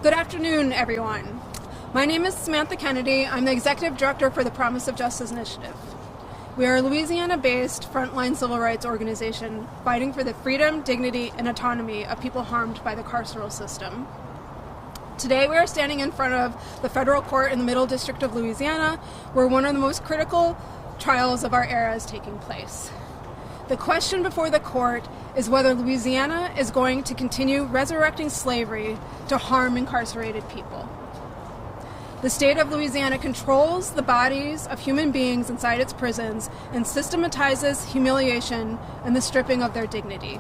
Good afternoon, everyone. My name is Samantha Kennedy. I'm the Executive Director for the Promise of Justice Initiative. We are a Louisiana-based frontline civil rights organization fighting for the freedom, dignity, and autonomy of people harmed by the carceral system. Today we are standing in front of the federal court in the Middle District of Louisiana, where one of the most critical trials of our era is taking place. The question before the court is whether Louisiana is going to continue resurrecting slavery to harm incarcerated people. The state of Louisiana controls the bodies of human beings inside its prisons and systematizes humiliation and the stripping of their dignity.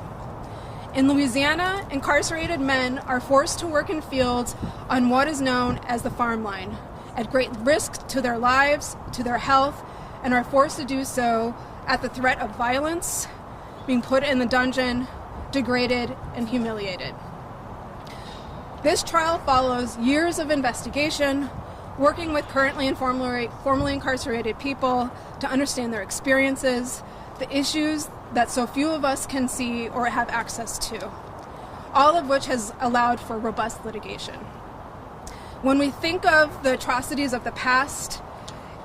In Louisiana, incarcerated men are forced to work in fields on what is known as the farm line, at great risk to their lives, to their health, and are forced to do so at the threat of violence, being put in the dungeon, degraded, and humiliated. This trial follows years of investigation, working with currently and formerly incarcerated people to understand their experiences, the issues that so few of us can see or have access to, all of which has allowed for robust litigation. When we think of the atrocities of the past,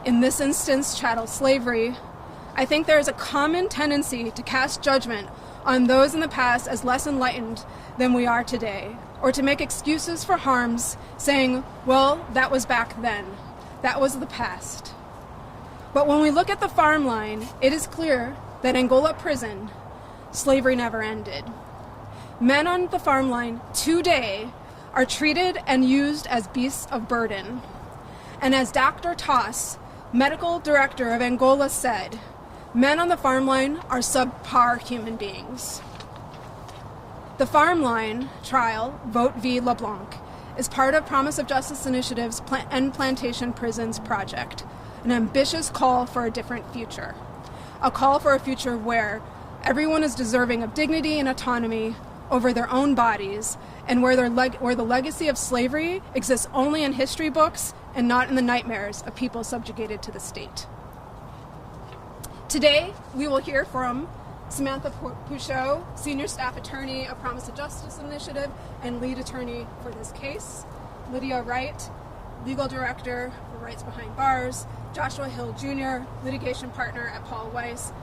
in this instance, chattel slavery, I think there is a common tendency to cast judgment on those in the past as less enlightened than we are today, or to make excuses for harms, saying, well, that was back then. That was the past. But when we look at the farm line, it is clear that in Angola prison, slavery never ended. Men on the farm line today are treated and used as beasts of burden. And as Dr. Toss, medical director of Angola, said, men on the farm line are subpar human beings. The Farm Line trial, Vote v. LeBlanc, is part of Promise of Justice Initiative's End Plantation Prisons project, an ambitious call for a different future. A call for a future where everyone is deserving of dignity and autonomy over their own bodies, and where the legacy of slavery exists only in history books and not in the nightmares of people subjugated to the state. Today, we will hear from Samantha Pouchot, Senior Staff Attorney of Promise of Justice Initiative and lead attorney for this case, Lydia Wright, Legal Director for Rights Behind Bars, Joshua Hill Jr., Litigation Partner at Paul Weiss,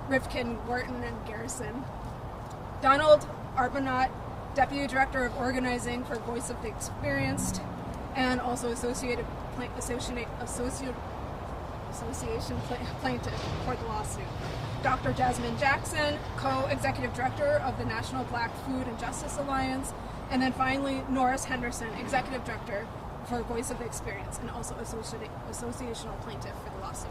Rifkin, Wharton, and Garrison, Donald Arbonat, Deputy Director of Organizing for Voice of the Experienced, and also Association Plaintiff for the lawsuit. Dr. Jasmine Jackson, Co-Executive Director of the National Black Food and Justice Alliance, and then finally Norris Henderson, Executive Director for Voice of the Experience and also Associational Plaintiff for the lawsuit.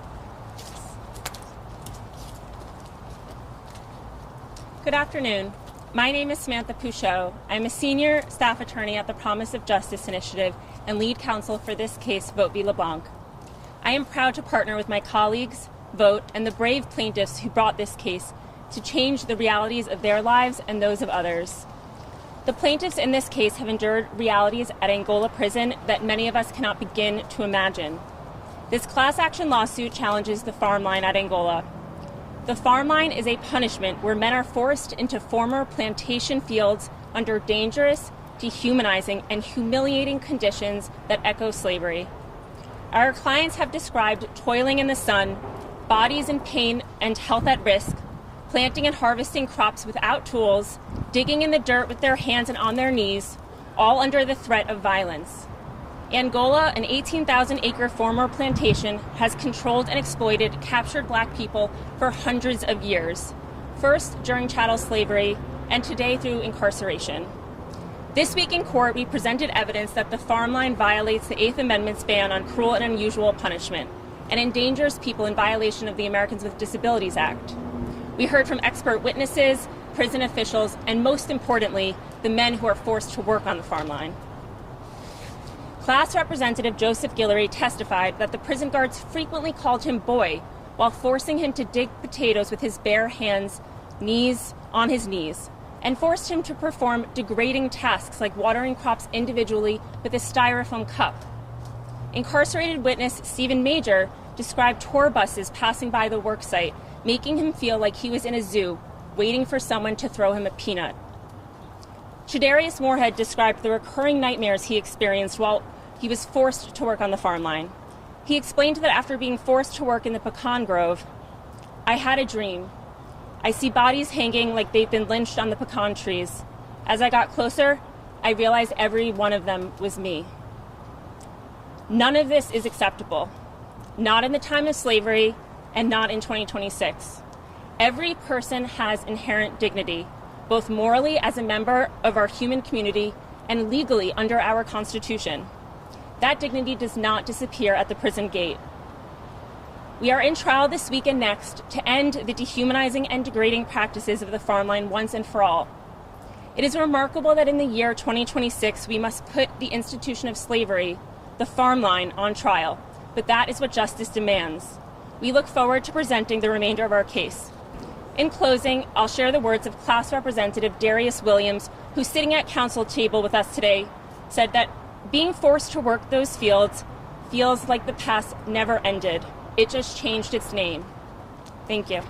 Good afternoon. My name is Samantha Pouchot. I'm a Senior Staff Attorney at the Promise of Justice Initiative and lead counsel for this case, Vote v. LeBlanc. I am proud to partner with my colleagues, Vote, and the brave plaintiffs who brought this case to change the realities of their lives and those of others. The plaintiffs in this case have endured realities at Angola prison that many of us cannot begin to imagine. This class action lawsuit challenges the farm line at Angola. The farm line is a punishment where men are forced into former plantation fields under dangerous, dehumanizing, and humiliating conditions that echo slavery. Our clients have described toiling in the sun, bodies in pain and health at risk, planting and harvesting crops without tools, digging in the dirt with their hands and on their knees, all under the threat of violence. Angola, an 18,000-acre former plantation, has controlled and exploited captured black people for hundreds of years, first during chattel slavery and today through incarceration. This week in court, we presented evidence that the farm line violates the Eighth Amendment's ban on cruel and unusual punishment and endangers people in violation of the Americans with Disabilities Act. We heard from expert witnesses, prison officials, and most importantly, the men who are forced to work on the farm line. Class Representative Joseph Guillory testified that the prison guards frequently called him boy while forcing him to dig potatoes with his bare hands, on his knees, and forced him to perform degrading tasks like watering crops individually with a styrofoam cup. Incarcerated witness Stephen Major described tour buses passing by the worksite, making him feel like he was in a zoo, waiting for someone to throw him a peanut. Shadarius Moorhead described the recurring nightmares he experienced while he was forced to work on the farm line. He explained that after being forced to work in the pecan grove, "I had a dream. I see bodies hanging like they've been lynched on the pecan trees. As I got closer, I realized every one of them was me." None of this is acceptable, not in the time of slavery and not in 2026. Every person has inherent dignity, both morally as a member of our human community and legally under our Constitution. That dignity does not disappear at the prison gate. We are in trial this week and next to end the dehumanizing and degrading practices of the farm line once and for all. It is remarkable that in the year 2026, we must put the institution of slavery, the farm line, on trial, but that is what justice demands. We look forward to presenting the remainder of our case. In closing, I'll share the words of Class Representative Darius Williams, who's sitting at council table with us today, said that being forced to work those fields feels like the past never ended. It just changed its name. Thank you.